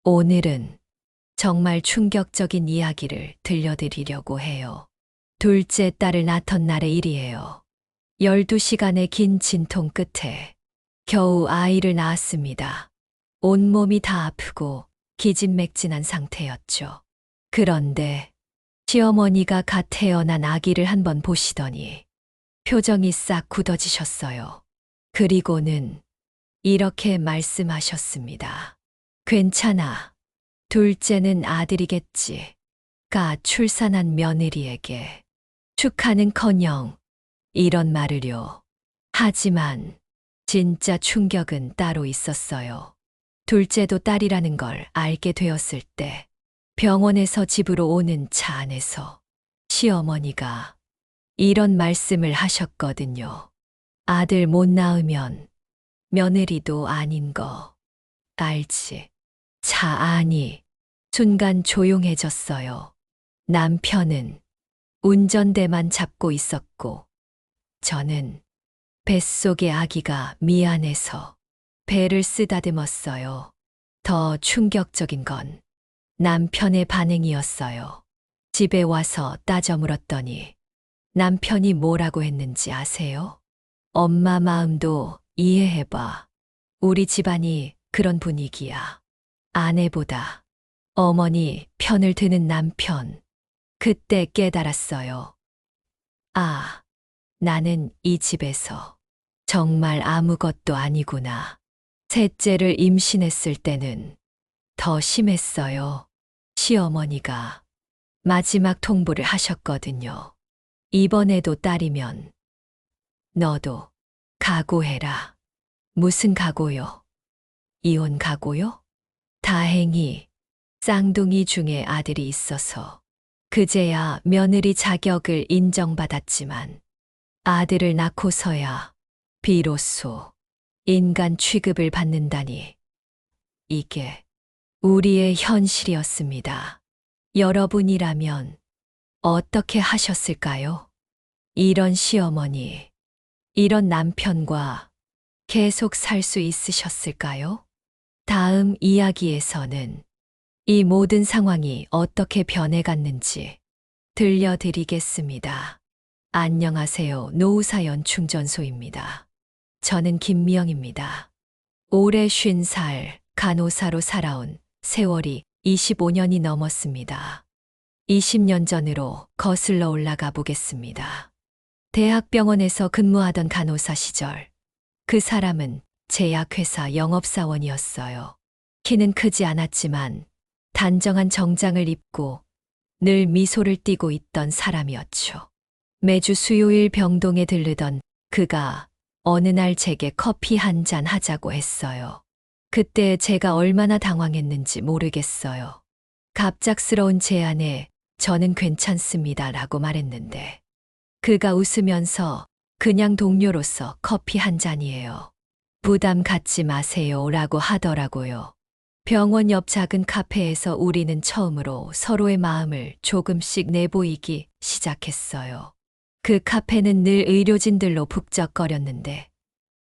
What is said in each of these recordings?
오늘은 정말 충격적인 이야기를 들려드리려고 해요. 둘째 딸을 낳던 날의 일이에요. 12시간의 긴 진통 끝에 겨우 아이를 낳았습니다. 온몸이 다 아프고 기진맥진한 상태였죠. 그런데 시어머니가 갓 태어난 아기를 한번 보시더니 표정이 싹 굳어지셨어요. 그리고는 이렇게 말씀하셨습니다. 괜찮아. 둘째는 아들이겠지. 가 출산한 며느리에게 축하는커녕 이런 말을요. 하지만 진짜 충격은 따로 있었어요. 둘째도 딸이라는 걸 알게 되었을 때 병원에서 집으로 오는 차 안에서 시어머니가 이런 말씀을 하셨거든요. 아들 못 낳으면 며느리도 아닌 거 알지? 차 안이 순간 조용해졌어요. 남편은 운전대만 잡고 있었고 저는 뱃속의 아기가 미안해서 배를 쓰다듬었어요. 더 충격적인 건 남편의 반응이었어요. 집에 와서 따져 물었더니 남편이 뭐라고 했는지 아세요? 엄마 마음도 이해해봐. 우리 집안이 그런 분위기야. 아내보다 어머니 편을 드는 남편. 그때 깨달았어요. 아, 나는 이 집에서 정말 아무것도 아니구나. 셋째를 임신했을 때는 더 심했어요. 시어머니가 마지막 통보를 하셨거든요. 이번에도 딸이면 너도 각오해라. 무슨 각오요? 이혼 각오요? 다행히 쌍둥이 중에 아들이 있어서 그제야 며느리 자격을 인정받았지만 아들을 낳고서야 비로소 인간 취급을 받는다니 이게 우리의 현실이었습니다. 여러분이라면 어떻게 하셨을까요? 이런 시어머니, 이런 남편과 계속 살 수 있으셨을까요? 다음 이야기에서는 이 모든 상황이 어떻게 변해갔는지 들려드리겠습니다. 안녕하세요. 노후사연 충전소입니다. 저는 김미영입니다. 올해 50살 간호사로 살아온 세월이 25년이 넘었습니다. 20년 전으로 거슬러 올라가 보겠습니다. 대학병원에서 근무하던 간호사 시절, 그 사람은 제약회사 영업사원이었어요. 키는 크지 않았지만 단정한 정장을 입고 늘 미소를 띠고 있던 사람이었죠. 매주 수요일 병동에 들르던 그가 어느 날 제게 커피 한 잔 하자고 했어요. 그때 제가 얼마나 당황했는지 모르겠어요. 갑작스러운 제안에 저는 괜찮습니다 라고 말했는데 그가 웃으면서 그냥 동료로서 커피 한 잔이에요. 부담 갖지 마세요 라고 하더라고요. 병원 옆 작은 카페에서 우리는 처음으로 서로의 마음을 조금씩 내보이기 시작했어요. 그 카페는 늘 의료진들로 북적거렸는데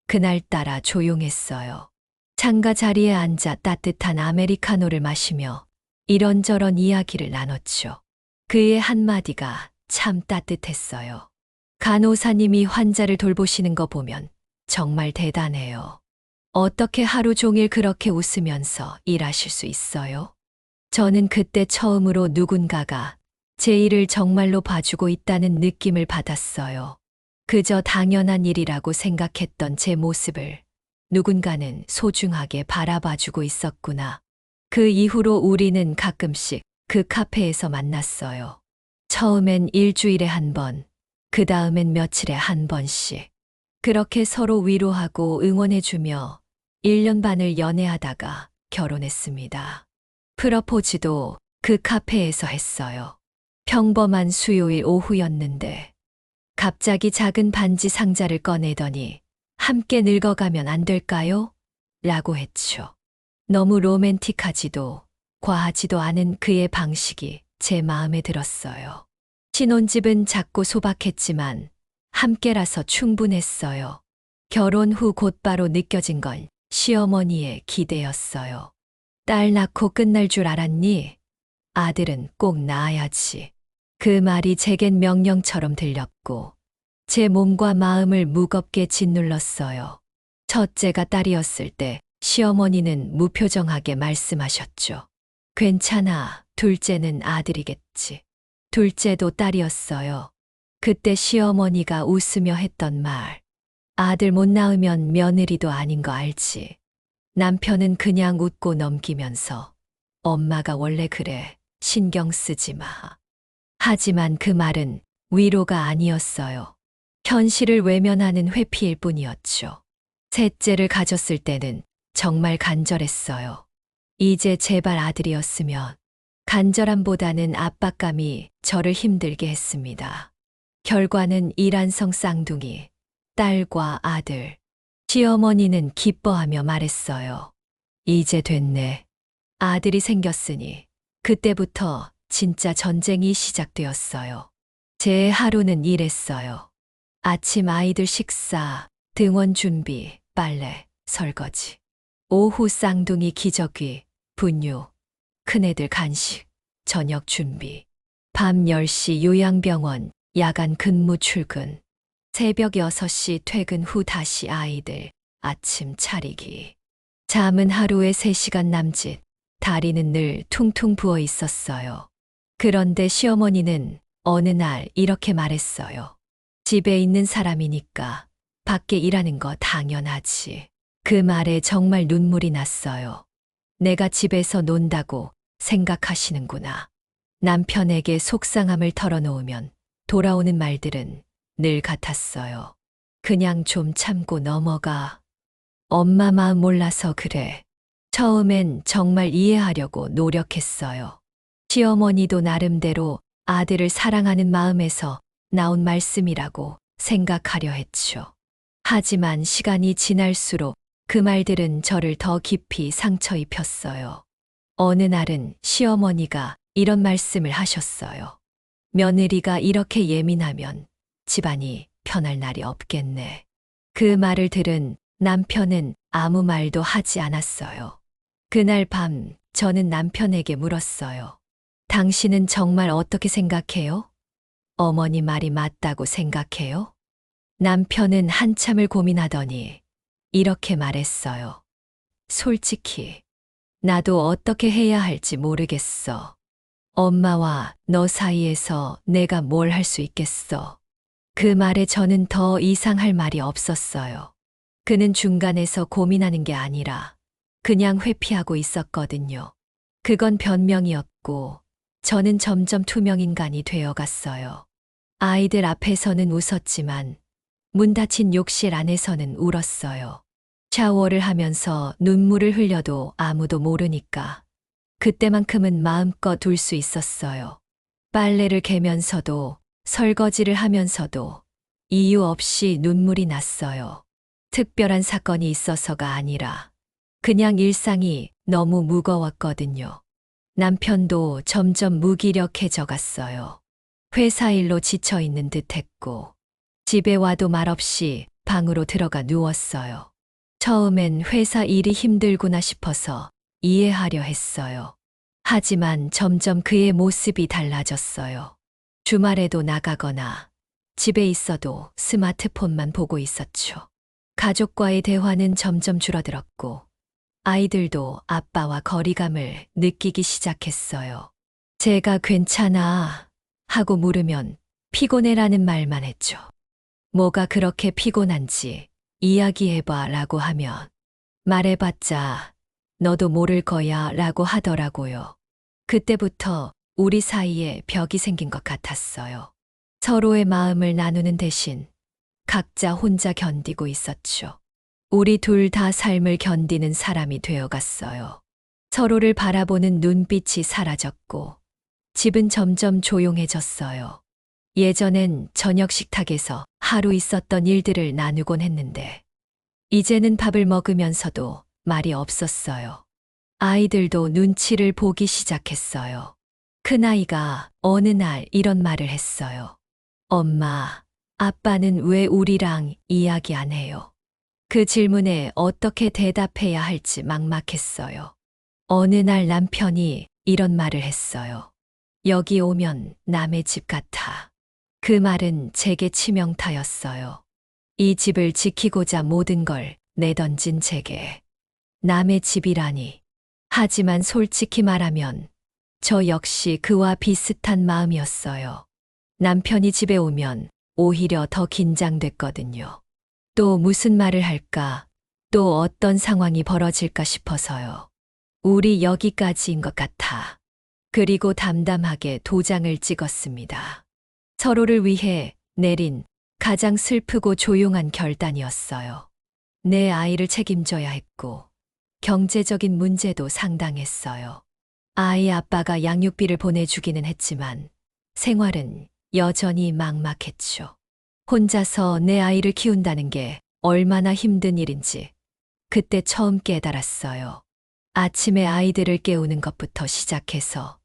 그날따라 조용했어요. 창가 자리에 앉아 따뜻한 아메리카노를 마시며 이런저런 이야기를 나눴죠. 그의 한마디가 참 따뜻했어요. 간호사님이 환자를 돌보시는 거 보면 정말 대단해요. 어떻게 하루 종일 그렇게 웃으면서 일하실 수 있어요? 저는 그때 처음으로 누군가가 제 일을 정말로 봐주고 있다는 느낌을 받았어요. 그저 당연한 일이라고 생각했던 제 모습을 누군가는 소중하게 바라봐주고 있었구나. 그 이후로 우리는 가끔씩 그 카페에서 만났어요. 처음엔 일주일에 한 번, 그 다음엔 며칠에 한 번씩. 그렇게 서로 위로하고 응원해주며 1년 반을 연애하다가 결혼했습니다. 프러포즈도 그 카페에서 했어요. 평범한 수요일 오후였는데 갑자기 작은 반지 상자를 꺼내더니 함께 늙어가면 안 될까요? 라고 했죠. 너무 로맨틱하지도 과하지도 않은 그의 방식이 제 마음에 들었어요. 신혼집은 작고 소박했지만 함께라서 충분했어요. 결혼 후 곧바로 느껴진 건 시어머니의 기대였어요. 딸 낳고 끝날 줄 알았니? 아들은 꼭 낳아야지. 그 말이 제겐 명령처럼 들렸고 제 몸과 마음을 무겁게 짓눌렀어요. 첫째가 딸이었을 때 시어머니는 무표정하게 말씀하셨죠. 괜찮아, 둘째는 아들이겠지. 둘째도 딸이었어요. 그때 시어머니가 웃으며 했던 말. 아들 못 낳으면 며느리도 아닌 거 알지. 남편은 그냥 웃고 넘기면서 엄마가 원래 그래. 신경 쓰지 마. 하지만 그 말은 위로가 아니었어요. 현실을 외면하는 회피일 뿐이었죠. 셋째를 가졌을 때는 정말 간절했어요. 이제 제발 아들이었으면. 간절함보다는 압박감이 저를 힘들게 했습니다. 결과는 이란성 쌍둥이, 딸과 아들. 시어머니는 기뻐하며 말했어요. 이제 됐네. 아들이 생겼으니 그때부터 진짜 전쟁이 시작되었어요. 제 하루는 이랬어요. 아침 아이들 식사, 등원 준비, 빨래, 설거지. 오후 쌍둥이 기저귀, 분유, 큰애들 간식, 저녁 준비. 밤 10시 요양병원, 야간 근무 출근. 새벽 6시 퇴근 후 다시 아이들, 아침 차리기. 잠은 하루에 3시간 남짓, 다리는 늘 퉁퉁 부어 있었어요. 그런데 시어머니는 어느 날 이렇게 말했어요. 집에 있는 사람이니까 밖에 일하는 거 당연하지. 그 말에 정말 눈물이 났어요. 내가 집에서 논다고 생각하시는구나. 남편에게 속상함을 털어놓으면 돌아오는 말들은 늘 같았어요. 그냥 좀 참고 넘어가. 엄마 마음 몰라서 그래. 처음엔 정말 이해하려고 노력했어요. 시어머니도 나름대로 아들을 사랑하는 마음에서 나온 말씀이라고 생각하려 했죠. 하지만 시간이 지날수록 그 말들은 저를 더 깊이 상처 입혔어요. 어느 날은 시어머니가 이런 말씀을 하셨어요. 며느리가 이렇게 예민하면 집안이 편할 날이 없겠네. 그 말을 들은 남편은 아무 말도 하지 않았어요. 그날 밤 저는 남편에게 물었어요. 당신은 정말 어떻게 생각해요? 어머니 말이 맞다고 생각해요? 남편은 한참을 고민하더니 이렇게 말했어요. 솔직히 나도 어떻게 해야 할지 모르겠어. 엄마와 너 사이에서 내가 뭘 할 수 있겠어. 그 말에 저는 더 이상 할 말이 없었어요. 그는 중간에서 고민하는 게 아니라 그냥 회피하고 있었거든요. 그건 변명이었고 저는 점점 투명인간이 되어갔어요. 아이들 앞에서는 웃었지만 문 닫힌 욕실 안에서는 울었어요. 샤워를 하면서 눈물을 흘려도 아무도 모르니까 그때만큼은 마음껏 울 수 있었어요. 빨래를 개면서도 설거지를 하면서도 이유 없이 눈물이 났어요. 특별한 사건이 있어서가 아니라 그냥 일상이 너무 무거웠거든요. 남편도 점점 무기력해져 갔어요. 회사 일로 지쳐 있는 듯 했고 집에 와도 말없이 방으로 들어가 누웠어요. 처음엔 회사 일이 힘들구나 싶어서 이해하려 했어요. 하지만 점점 그의 모습이 달라졌어요. 주말에도 나가거나 집에 있어도 스마트폰만 보고 있었죠. 가족과의 대화는 점점 줄어들었고 아이들도 아빠와 거리감을 느끼기 시작했어요. 제가 괜찮아 하고 물으면 피곤해라는 말만 했죠. 뭐가 그렇게 피곤한지 이야기해봐 라고 하면 말해봤자 너도 모를 거야 라고 하더라고요. 그때부터 우리 사이에 벽이 생긴 것 같았어요. 서로의 마음을 나누는 대신 각자 혼자 견디고 있었죠. 우리 둘 다 삶을 견디는 사람이 되어갔어요. 서로를 바라보는 눈빛이 사라졌고 집은 점점 조용해졌어요. 예전엔 저녁 식탁에서 하루 있었던 일들을 나누곤 했는데 이제는 밥을 먹으면서도 말이 없었어요. 아이들도 눈치를 보기 시작했어요. 큰아이가 어느 날 이런 말을 했어요. 엄마, 아빠는 왜 우리랑 이야기 안 해요? 그 질문에 어떻게 대답해야 할지 막막했어요. 어느 날 남편이 이런 말을 했어요. 여기 오면 남의 집 같아. 그 말은 제게 치명타였어요. 이 집을 지키고자 모든 걸 내던진 제게 남의 집이라니. 하지만 솔직히 말하면 저 역시 그와 비슷한 마음이었어요. 남편이 집에 오면 오히려 더 긴장됐거든요. 또 무슨 말을 할까, 또 어떤 상황이 벌어질까 싶어서요. 우리 여기까지인 것 같아. 그리고 담담하게 도장을 찍었습니다. 서로를 위해 내린 가장 슬프고 조용한 결단이었어요. 내 아이를 책임져야 했고, 경제적인 문제도 상당했어요. 아이 아빠가 양육비를 보내주기는 했지만, 생활은 여전히 막막했죠. 혼자서 내 아이를 키운다는 게 얼마나 힘든 일인지 그때 처음 깨달았어요. 아침에 아이들을 깨우는 것부터 시작해서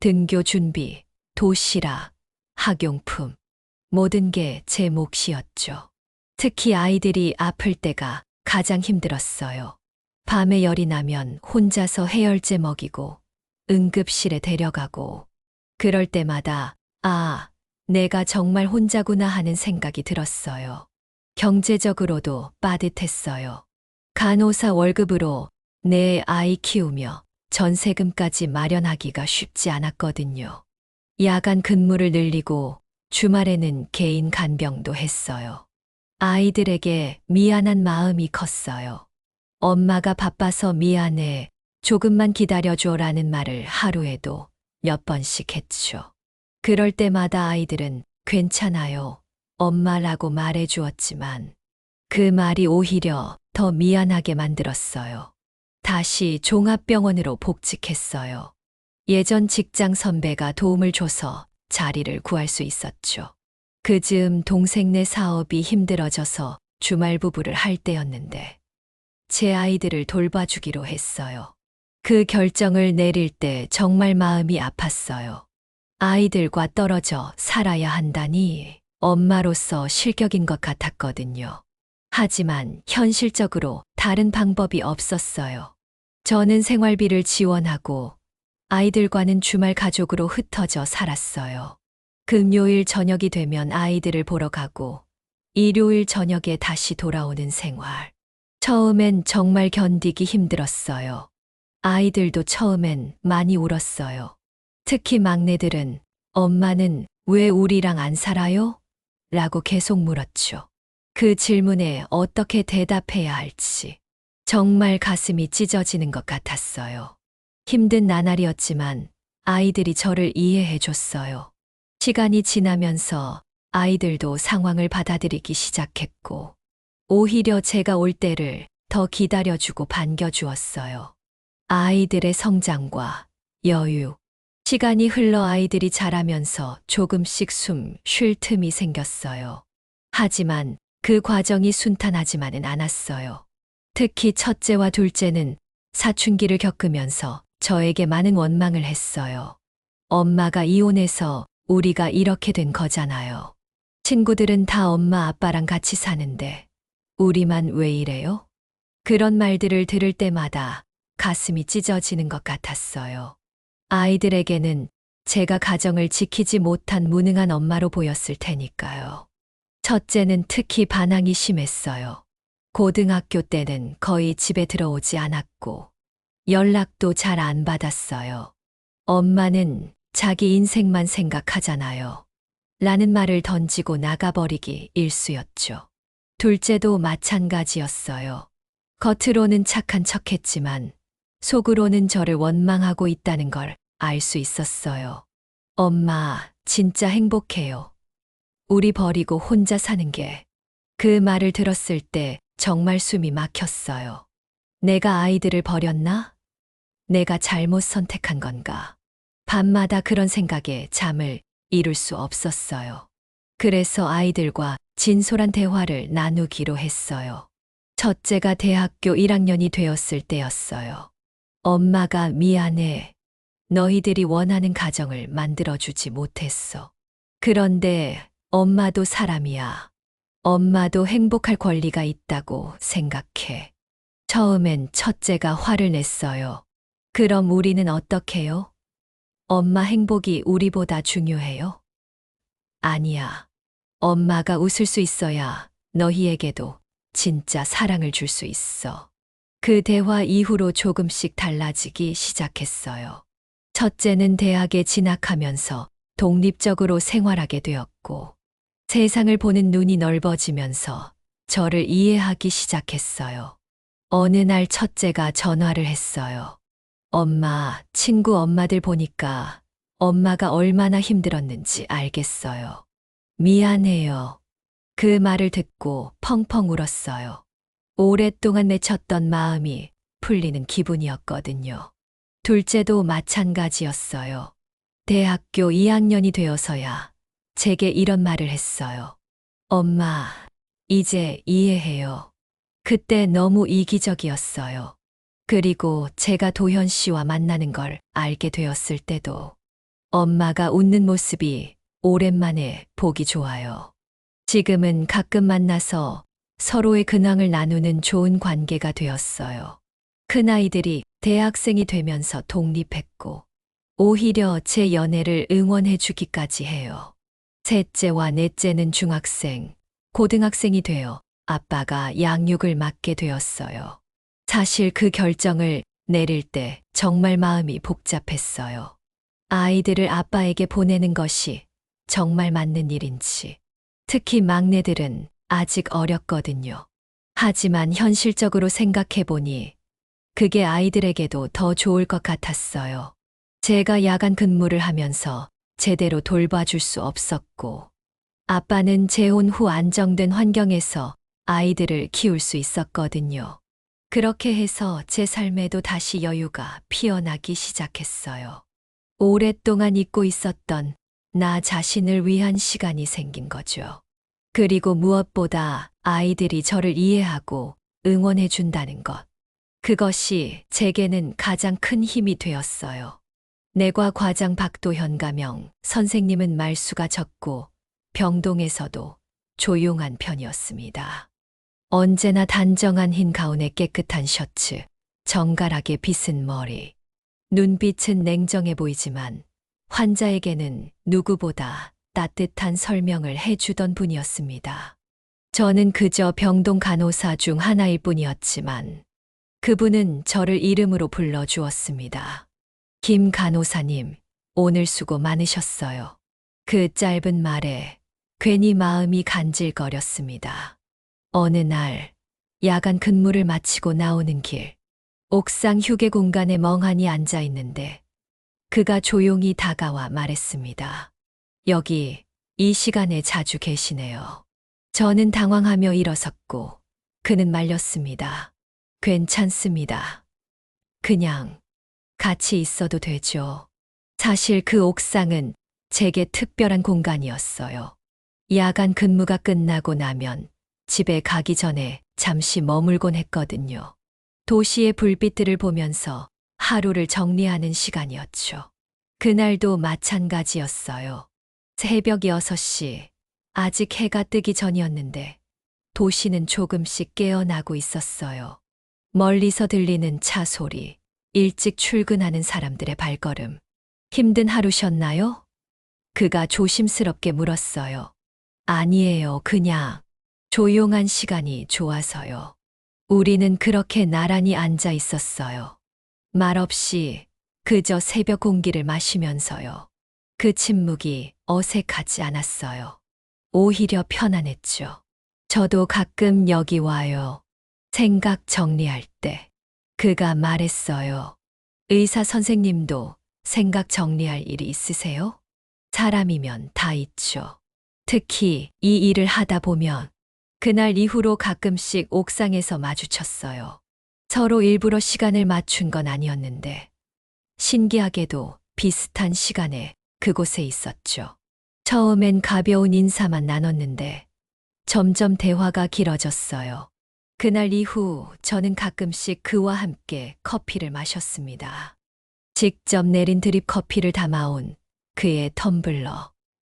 등교 준비, 도시락, 학용품, 모든 게 제 몫이었죠. 특히 아이들이 아플 때가 가장 힘들었어요. 밤에 열이 나면 혼자서 해열제 먹이고 응급실에 데려가고 그럴 때마다 내가 정말 혼자구나 하는 생각이 들었어요. 경제적으로도 빠듯했어요. 간호사 월급으로 내 아이 키우며 전세금까지 마련하기가 쉽지 않았거든요. 야간 근무를 늘리고 주말에는 개인 간병도 했어요. 아이들에게 미안한 마음이 컸어요. 엄마가 바빠서 미안해, 조금만 기다려줘라는 말을 하루에도 몇 번씩 했죠. 그럴 때마다 아이들은 괜찮아요, 엄마라고 말해 주었지만 그 말이 오히려 더 미안하게 만들었어요. 다시 종합병원으로 복직했어요. 예전 직장 선배가 도움을 줘서 자리를 구할 수 있었죠. 그 즈음 동생네 사업이 힘들어져서 주말 부부를 할 때였는데 제 아이들을 돌봐주기로 했어요. 그 결정을 내릴 때 정말 마음이 아팠어요. 아이들과 떨어져 살아야 한다니 엄마로서 실격인 것 같았거든요. 하지만 현실적으로 다른 방법이 없었어요. 저는 생활비를 지원하고 아이들과는 주말 가족으로 흩어져 살았어요. 금요일 저녁이 되면 아이들을 보러 가고 일요일 저녁에 다시 돌아오는 생활. 처음엔 정말 견디기 힘들었어요. 아이들도 처음엔 많이 울었어요. 특히 막내들은 엄마는 왜 우리랑 안 살아요? 라고 계속 물었죠. 그 질문에 어떻게 대답해야 할지 정말 가슴이 찢어지는 것 같았어요. 힘든 나날이었지만 아이들이 저를 이해해 줬어요. 시간이 지나면서 아이들도 상황을 받아들이기 시작했고 오히려 제가 올 때를 더 기다려주고 반겨주었어요. 아이들의 성장과 여유, 시간이 흘러 아이들이 자라면서 조금씩 숨 쉴 틈이 생겼어요. 하지만 그 과정이 순탄하지만은 않았어요. 특히 첫째와 둘째는 사춘기를 겪으면서 저에게 많은 원망을 했어요. 엄마가 이혼해서 우리가 이렇게 된 거잖아요. 친구들은 다 엄마 아빠랑 같이 사는데 우리만 왜 이래요? 그런 말들을 들을 때마다 가슴이 찢어지는 것 같았어요. 아이들에게는 제가 가정을 지키지 못한 무능한 엄마로 보였을 테니까요. 첫째는 특히 반항이 심했어요. 고등학교 때는 거의 집에 들어오지 않았고 연락도 잘 안 받았어요. 엄마는 자기 인생만 생각하잖아요. 라는 말을 던지고 나가버리기 일쑤였죠. 둘째도 마찬가지였어요. 겉으로는 착한 척했지만 속으로는 저를 원망하고 있다는 걸 알 수 있었어요. 엄마, 진짜 행복해요. 우리 버리고 혼자 사는 게. 그 말을 들었을 때 정말 숨이 막혔어요. 내가 아이들을 버렸나? 내가 잘못 선택한 건가? 밤마다 그런 생각에 잠을 이룰 수 없었어요. 그래서 아이들과 진솔한 대화를 나누기로 했어요. 첫째가 대학교 1학년이 되었을 때였어요. 엄마가 미안해. 너희들이 원하는 가정을 만들어주지 못했어. 그런데 엄마도 사람이야. 엄마도 행복할 권리가 있다고 생각해. 처음엔 첫째가 화를 냈어요. 그럼 우리는 어떡해요? 엄마 행복이 우리보다 중요해요? 아니야. 엄마가 웃을 수 있어야 너희에게도 진짜 사랑을 줄 수 있어. 그 대화 이후로 조금씩 달라지기 시작했어요. 첫째는 대학에 진학하면서 독립적으로 생활하게 되었고, 세상을 보는 눈이 넓어지면서 저를 이해하기 시작했어요. 어느 날 첫째가 전화를 했어요. 엄마, 친구 엄마들 보니까 엄마가 얼마나 힘들었는지 알겠어요. 미안해요. 그 말을 듣고 펑펑 울었어요. 오랫동안 맺혔던 마음이 풀리는 기분이었거든요. 둘째도 마찬가지였어요. 대학교 2학년이 되어서야 제게 이런 말을 했어요. 엄마, 이제 이해해요. 그때 너무 이기적이었어요. 그리고 제가 도현 씨와 만나는 걸 알게 되었을 때도 엄마가 웃는 모습이 오랜만에 보기 좋아요. 지금은 가끔 만나서 서로의 근황을 나누는 좋은 관계가 되었어요. 큰아이들이 대학생이 되면서 독립했고, 오히려 제 연애를 응원해 주기까지 해요. 셋째와 넷째는 중학생, 고등학생이 되어 아빠가 양육을 맡게 되었어요. 사실 그 결정을 내릴 때 정말 마음이 복잡했어요. 아이들을 아빠에게 보내는 것이 정말 맞는 일인지, 특히 막내들은 아직 어렸거든요. 하지만 현실적으로 생각해 보니 그게 아이들에게도 더 좋을 것 같았어요. 제가 야간 근무를 하면서 제대로 돌봐줄 수 없었고, 아빠는 재혼 후 안정된 환경에서 아이들을 키울 수 있었거든요. 그렇게 해서 제 삶에도 다시 여유가 피어나기 시작했어요. 오랫동안 잊고 있었던 나 자신을 위한 시간이 생긴 거죠. 그리고 무엇보다 아이들이 저를 이해하고 응원해 준다는 것. 그것이 제게는 가장 큰 힘이 되었어요. 내과 과장 박도현 가명 선생님은 말수가 적고 병동에서도 조용한 편이었습니다. 언제나 단정한 흰 가운에 깨끗한 셔츠, 정갈하게 빗은 머리. 눈빛은 냉정해 보이지만 환자에게는 누구보다 따뜻한 설명을 해주던 분이었습니다. 저는 그저 병동 간호사 중 하나일 뿐이었지만 그분은 저를 이름으로 불러주었습니다. 김 간호사님, 오늘 수고 많으셨어요. 그 짧은 말에 괜히 마음이 간질거렸습니다. 어느 날 야간 근무를 마치고 나오는 길, 옥상 휴게 공간에 멍하니 앉아 있는데 그가 조용히 다가와 말했습니다. 여기 이 시간에 자주 계시네요. 저는 당황하며 일어섰고 그는 말렸습니다. 괜찮습니다. 그냥 같이 있어도 되죠. 사실 그 옥상은 제게 특별한 공간이었어요. 야간 근무가 끝나고 나면 집에 가기 전에 잠시 머물곤 했거든요. 도시의 불빛들을 보면서 하루를 정리하는 시간이었죠. 그날도 마찬가지였어요. 새벽 6시, 아직 해가 뜨기 전이었는데 도시는 조금씩 깨어나고 있었어요. 멀리서 들리는 차 소리, 일찍 출근하는 사람들의 발걸음. 힘든 하루셨나요? 그가 조심스럽게 물었어요. 아니에요, 그냥 조용한 시간이 좋아서요. 우리는 그렇게 나란히 앉아 있었어요. 말없이 그저 새벽 공기를 마시면서요. 그 침묵이 어색하지 않았어요. 오히려 편안했죠. 저도 가끔 여기 와요. 생각 정리할 때. 그가 말했어요. 의사 선생님도 생각 정리할 일이 있으세요? 사람이면 다 있죠. 특히 이 일을 하다 보면 그날 이후로 가끔씩 옥상에서 마주쳤어요. 서로 일부러 시간을 맞춘 건 아니었는데 신기하게도 비슷한 시간에 그곳에 있었죠. 처음엔 가벼운 인사만 나눴는데 점점 대화가 길어졌어요. 그날 이후 저는 가끔씩 그와 함께 커피를 마셨습니다. 직접 내린 드립 커피를 담아온 그의 텀블러.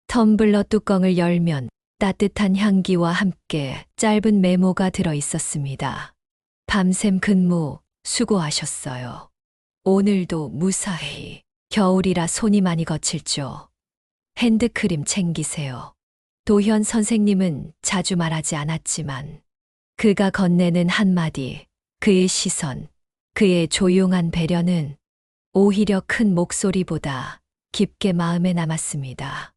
텀블러 뚜껑을 열면 따뜻한 향기와 함께 짧은 메모가 들어 있었습니다. 밤샘 근무 수고하셨어요. 오늘도 무사히. 겨울이라 손이 많이 거칠죠. 핸드크림 챙기세요. 도현 선생님은 자주 말하지 않았지만 그가 건네는 한마디, 그의 시선, 그의 조용한 배려는 오히려 큰 목소리보다 깊게 마음에 남았습니다.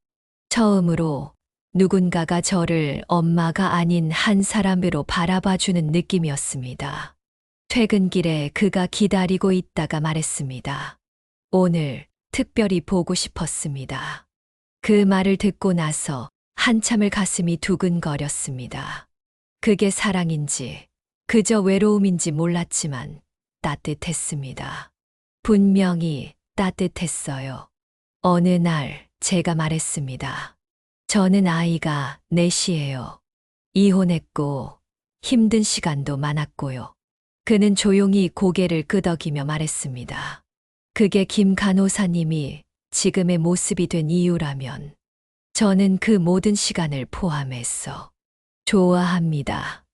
처음으로 누군가가 저를 엄마가 아닌 한 사람으로 바라봐주는 느낌이었습니다. 퇴근길에 그가 기다리고 있다가 말했습니다. 오늘 특별히 보고 싶었습니다. 그 말을 듣고 나서 한참을 가슴이 두근거렸습니다. 그게 사랑인지 그저 외로움인지 몰랐지만 따뜻했습니다. 분명히 따뜻했어요. 어느 날 제가 말했습니다. 저는 아이가 넷이에요. 이혼했고 힘든 시간도 많았고요. 그는 조용히 고개를 끄덕이며 말했습니다. 그게 김 간호사님이 지금의 모습이 된 이유라면 저는 그 모든 시간을 포함해서 좋아합니다.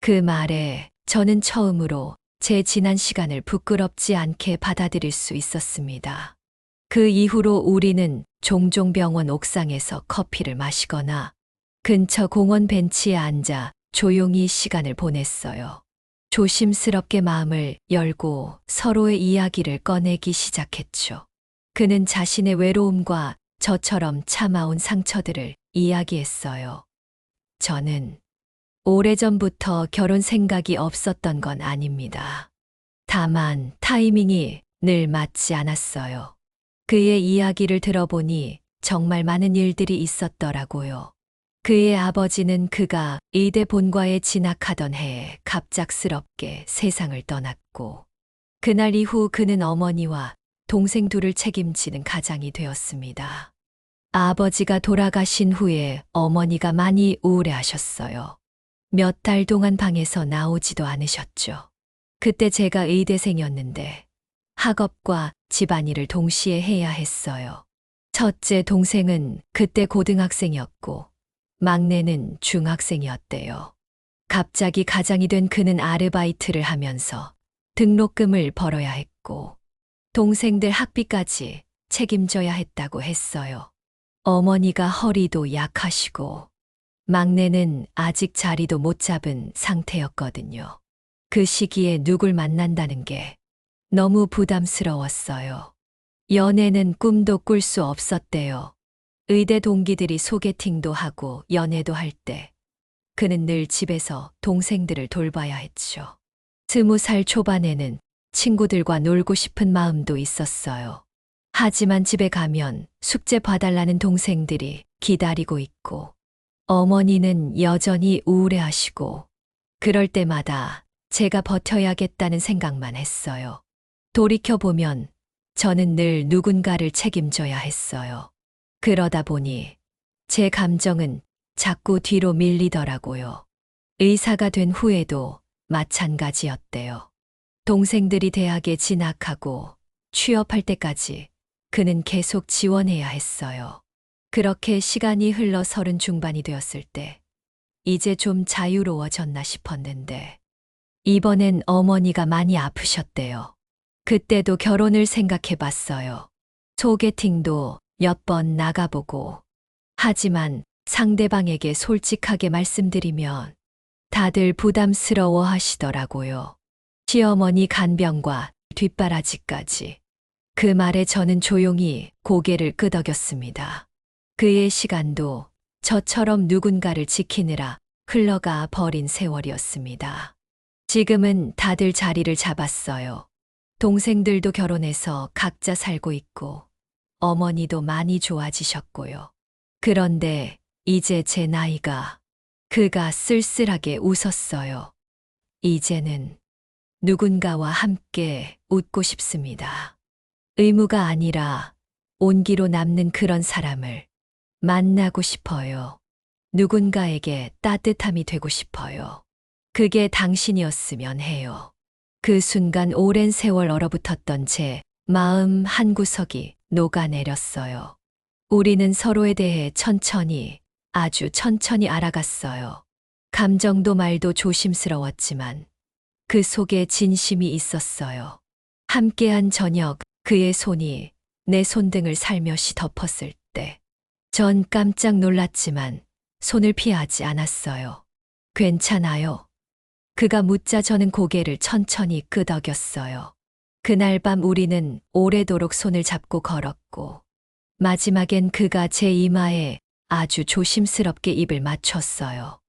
그 말에 저는 처음으로 제 지난 시간을 부끄럽지 않게 받아들일 수 있었습니다. 그 이후로 우리는 종종 병원 옥상에서 커피를 마시거나 근처 공원 벤치에 앉아 조용히 시간을 보냈어요. 조심스럽게 마음을 열고 서로의 이야기를 꺼내기 시작했죠. 그는 자신의 외로움과 저처럼 참아온 상처들을 이야기했어요. 저는 오래전부터 결혼 생각이 없었던 건 아닙니다. 다만 타이밍이 늘 맞지 않았어요. 그의 이야기를 들어보니 정말 많은 일들이 있었더라고요. 그의 아버지는 그가 의대 본과에 진학하던 해에 갑작스럽게 세상을 떠났고, 그날 이후 그는 어머니와 동생 둘을 책임지는 가장이 되었습니다. 아버지가 돌아가신 후에 어머니가 많이 우울해하셨어요. 몇 달 동안 방에서 나오지도 않으셨죠. 그때 제가 의대생이었는데 학업과 집안일을 동시에 해야 했어요. 첫째 동생은 그때 고등학생이었고 막내는 중학생이었대요. 갑자기 가장이 된 그는 아르바이트를 하면서 등록금을 벌어야 했고 동생들 학비까지 책임져야 했다고 했어요. 어머니가 허리도 약하시고 막내는 아직 자리도 못 잡은 상태였거든요. 그 시기에 누굴 만난다는 게 너무 부담스러웠어요. 연애는 꿈도 꿀 수 없었대요. 의대 동기들이 소개팅도 하고 연애도 할 때 그는 늘 집에서 동생들을 돌봐야 했죠. 20살 초반에는 친구들과 놀고 싶은 마음도 있었어요. 하지만 집에 가면 숙제 봐달라는 동생들이 기다리고 있고 어머니는 여전히 우울해하시고 그럴 때마다 제가 버텨야겠다는 생각만 했어요. 돌이켜보면 저는 늘 누군가를 책임져야 했어요. 그러다 보니 제 감정은 자꾸 뒤로 밀리더라고요. 의사가 된 후에도 마찬가지였대요. 동생들이 대학에 진학하고 취업할 때까지 그는 계속 지원해야 했어요. 그렇게 시간이 흘러 30 중반이 되었을 때 이제 좀 자유로워졌나 싶었는데 이번엔 어머니가 많이 아프셨대요. 그때도 결혼을 생각해 봤어요. 소개팅도 몇 번 나가보고 하지만 상대방에게 솔직하게 말씀드리면 다들 부담스러워 하시더라고요. 시어머니 간병과 뒷바라지까지. 그 말에 저는 조용히 고개를 끄덕였습니다. 그의 시간도 저처럼 누군가를 지키느라 흘러가 버린 세월이었습니다. 지금은 다들 자리를 잡았어요. 동생들도 결혼해서 각자 살고 있고 어머니도 많이 좋아지셨고요. 그런데 이제 제 나이가 그가 쓸쓸하게 웃었어요. 이제는 누군가와 함께 웃고 싶습니다. 의무가 아니라 온기로 남는 그런 사람을 만나고 싶어요. 누군가에게 따뜻함이 되고 싶어요. 그게 당신이었으면 해요. 그 순간 오랜 세월 얼어붙었던 제 마음 한구석이 녹아내렸어요. 우리는 서로에 대해 천천히, 아주 천천히 알아갔어요. 감정도 말도 조심스러웠지만 그 속에 진심이 있었어요. 함께한 저녁, 그의 손이 내 손등을 살며시 덮었을 때, 전 깜짝 놀랐지만 손을 피하지 않았어요. 괜찮아요. 그가 묻자 저는 고개를 천천히 끄덕였어요. 그날 밤 우리는 오래도록 손을 잡고 걸었고, 마지막엔 그가 제 이마에 아주 조심스럽게 입을 맞췄어요.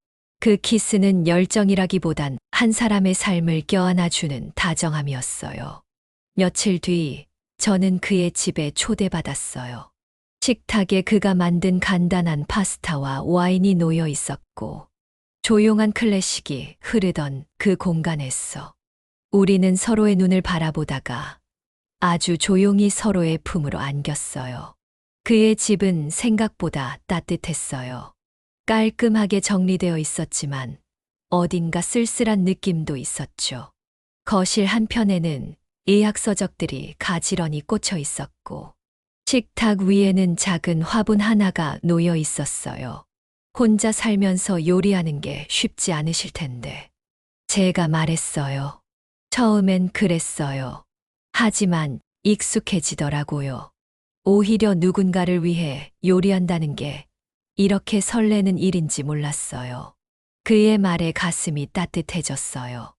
그 키스는 열정이라기보단 한 사람의 삶을 껴안아주는 다정함이었어요. 며칠 뒤 저는 그의 집에 초대받았어요. 식탁에 그가 만든 간단한 파스타와 와인이 놓여 있었고, 조용한 클래식이 흐르던 그 공간에서 우리는 서로의 눈을 바라보다가 아주 조용히 서로의 품으로 안겼어요. 그의 집은 생각보다 따뜻했어요. 깔끔하게 정리되어 있었지만 어딘가 쓸쓸한 느낌도 있었죠. 거실 한편에는 예약서적들이 가지런히 꽂혀 있었고, 식탁 위에는 작은 화분 하나가 놓여 있었어요. 혼자 살면서 요리하는 게 쉽지 않으실 텐데. 제가 말했어요. 처음엔 그랬어요. 하지만 익숙해지더라고요. 오히려 누군가를 위해 요리한다는 게 이렇게 설레는 일인지 몰랐어요. 그의 말에 가슴이 따뜻해졌어요.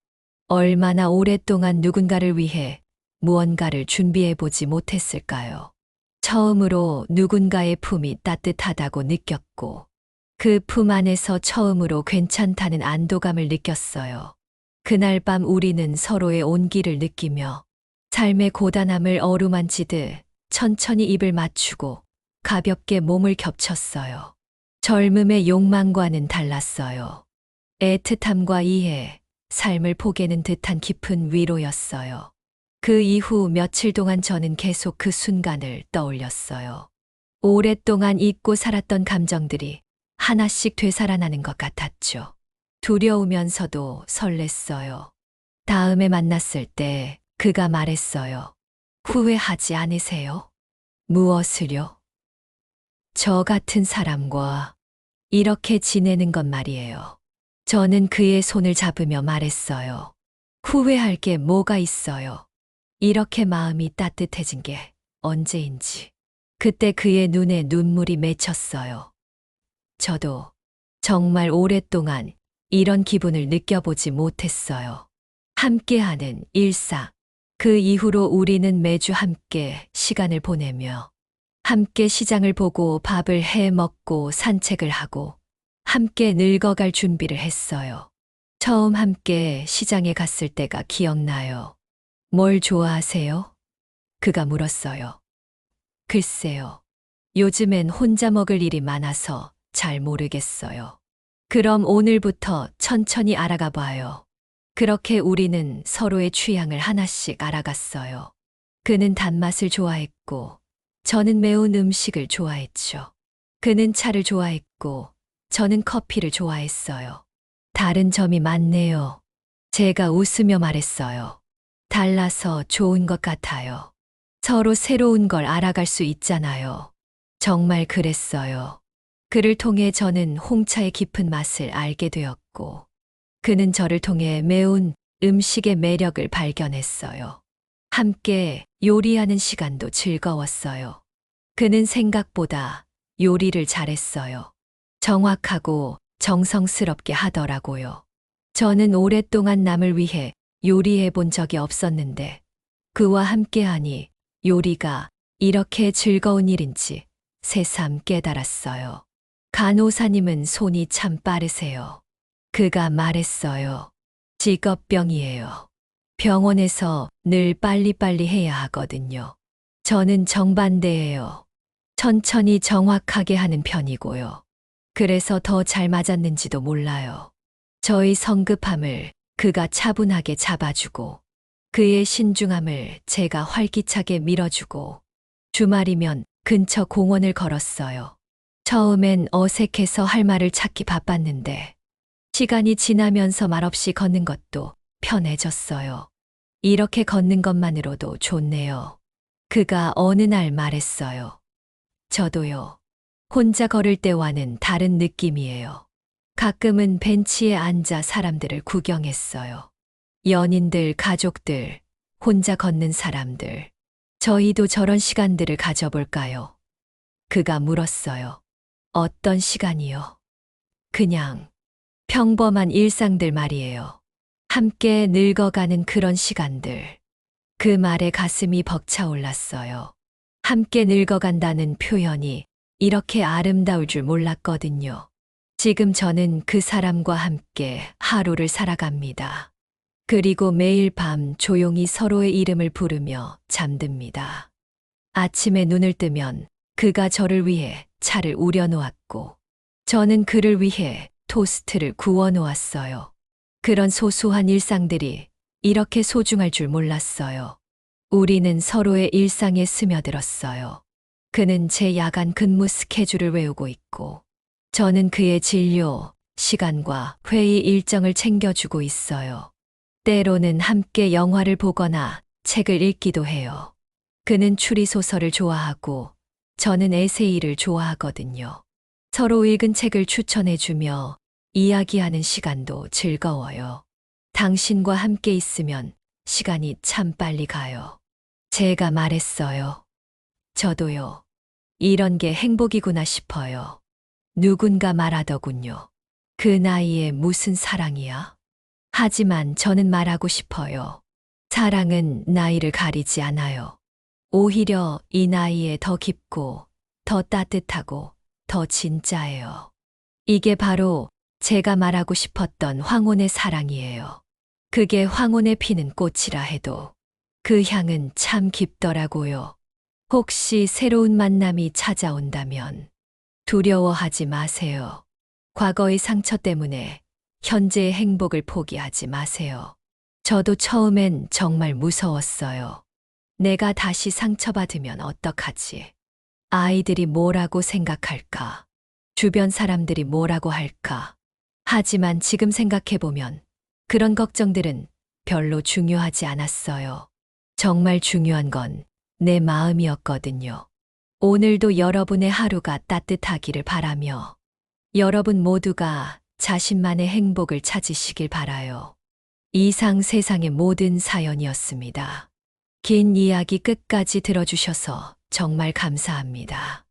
얼마나 오랫동안 누군가를 위해 무언가를 준비해보지 못했을까요? 처음으로 누군가의 품이 따뜻하다고 느꼈고, 그 품 안에서 처음으로 괜찮다는 안도감을 느꼈어요. 그날 밤 우리는 서로의 온기를 느끼며 삶의 고단함을 어루만지듯 천천히 입을 맞추고 가볍게 몸을 겹쳤어요. 젊음의 욕망과는 달랐어요. 애틋함과 이해, 삶을 포개는 듯한 깊은 위로였어요. 그 이후 며칠 동안 저는 계속 그 순간을 떠올렸어요. 오랫동안 잊고 살았던 감정들이 하나씩 되살아나는 것 같았죠. 두려우면서도 설렜어요. 다음에 만났을 때 그가 말했어요. 후회하지 않으세요? 무엇을요? 저 같은 사람과 이렇게 지내는 것 말이에요. 저는 그의 손을 잡으며 말했어요. 후회할 게 뭐가 있어요? 이렇게 마음이 따뜻해진 게 언제인지. 그때 그의 눈에 눈물이 맺혔어요. 저도 정말 오랫동안 이런 기분을 느껴보지 못했어요. 함께하는 일상. 그 이후로 우리는 매주 함께 시간을 보내며 함께 시장을 보고 밥을 해 먹고 산책을 하고 함께 늙어갈 준비를 했어요. 처음 함께 시장에 갔을 때가 기억나요. 뭘 좋아하세요? 그가 물었어요. 글쎄요. 요즘엔 혼자 먹을 일이 많아서 잘 모르겠어요. 그럼 오늘부터 천천히 알아가 봐요. 그렇게 우리는 서로의 취향을 하나씩 알아갔어요. 그는 단맛을 좋아했고, 저는 매운 음식을 좋아했죠. 그는 차를 좋아했고, 저는 커피를 좋아했어요. 다른 점이 많네요. 제가 웃으며 말했어요. 달라서 좋은 것 같아요. 서로 새로운 걸 알아갈 수 있잖아요. 정말 그랬어요. 그를 통해 저는 홍차의 깊은 맛을 알게 되었고, 그는 저를 통해 매운 음식의 매력을 발견했어요. 함께 요리하는 시간도 즐거웠어요. 그는 생각보다 요리를 잘했어요. 정확하고 정성스럽게 하더라고요. 저는 오랫동안 남을 위해 요리해 본 적이 없었는데, 그와 함께하니 요리가 이렇게 즐거운 일인지 새삼 깨달았어요. 간호사님은 손이 참 빠르세요. 그가 말했어요. 직업병이에요. 병원에서 늘 빨리빨리 해야 하거든요. 저는 정반대예요. 천천히 정확하게 하는 편이고요. 그래서 더 잘 맞았는지도 몰라요. 저의 성급함을 그가 차분하게 잡아주고, 그의 신중함을 제가 활기차게 밀어주고, 주말이면 근처 공원을 걸었어요. 처음엔 어색해서 할 말을 찾기 바빴는데, 시간이 지나면서 말없이 걷는 것도 편해졌어요. 이렇게 걷는 것만으로도 좋네요. 그가 어느 날 말했어요. 저도요. 혼자 걸을 때와는 다른 느낌이에요. 가끔은 벤치에 앉아 사람들을 구경했어요. 연인들, 가족들, 혼자 걷는 사람들. 저희도 저런 시간들을 가져볼까요? 그가 물었어요. 어떤 시간이요? 그냥 평범한 일상들 말이에요. 함께 늙어가는 그런 시간들. 그 말에 가슴이 벅차올랐어요. 함께 늙어간다는 표현이 이렇게 아름다울 줄 몰랐거든요. 지금 저는 그 사람과 함께 하루를 살아갑니다. 그리고 매일 밤 조용히 서로의 이름을 부르며 잠듭니다. 아침에 눈을 뜨면 그가 저를 위해 차를 우려놓았고, 저는 그를 위해 토스트를 구워놓았어요. 그런 소소한 일상들이 이렇게 소중할 줄 몰랐어요. 우리는 서로의 일상에 스며들었어요. 그는 제 야간 근무 스케줄을 외우고 있고, 저는 그의 진료, 시간과 회의 일정을 챙겨주고 있어요. 때로는 함께 영화를 보거나 책을 읽기도 해요. 그는 추리소설을 좋아하고, 저는 에세이를 좋아하거든요. 서로 읽은 책을 추천해주며 이야기하는 시간도 즐거워요. 당신과 함께 있으면 시간이 참 빨리 가요. 제가 말했어요. 저도요. 이런 게 행복이구나 싶어요. 누군가 말하더군요. 그 나이에 무슨 사랑이야? 하지만 저는 말하고 싶어요. 사랑은 나이를 가리지 않아요. 오히려 이 나이에 더 깊고, 더 따뜻하고, 더 진짜예요. 이게 바로 제가 말하고 싶었던 황혼의 사랑이에요. 그게 황혼에 피는 꽃이라 해도 그 향은 참 깊더라고요. 혹시 새로운 만남이 찾아온다면 두려워하지 마세요. 과거의 상처 때문에 현재의 행복을 포기하지 마세요. 저도 처음엔 정말 무서웠어요. 내가 다시 상처받으면 어떡하지? 아이들이 뭐라고 생각할까? 주변 사람들이 뭐라고 할까? 하지만 지금 생각해보면 그런 걱정들은 별로 중요하지 않았어요. 정말 중요한 건 내 마음이었거든요. 오늘도 여러분의 하루가 따뜻하기를 바라며 여러분 모두가 자신만의 행복을 찾으시길 바라요. 이상 세상의 모든 사연이었습니다. 긴 이야기 끝까지 들어주셔서 정말 감사합니다.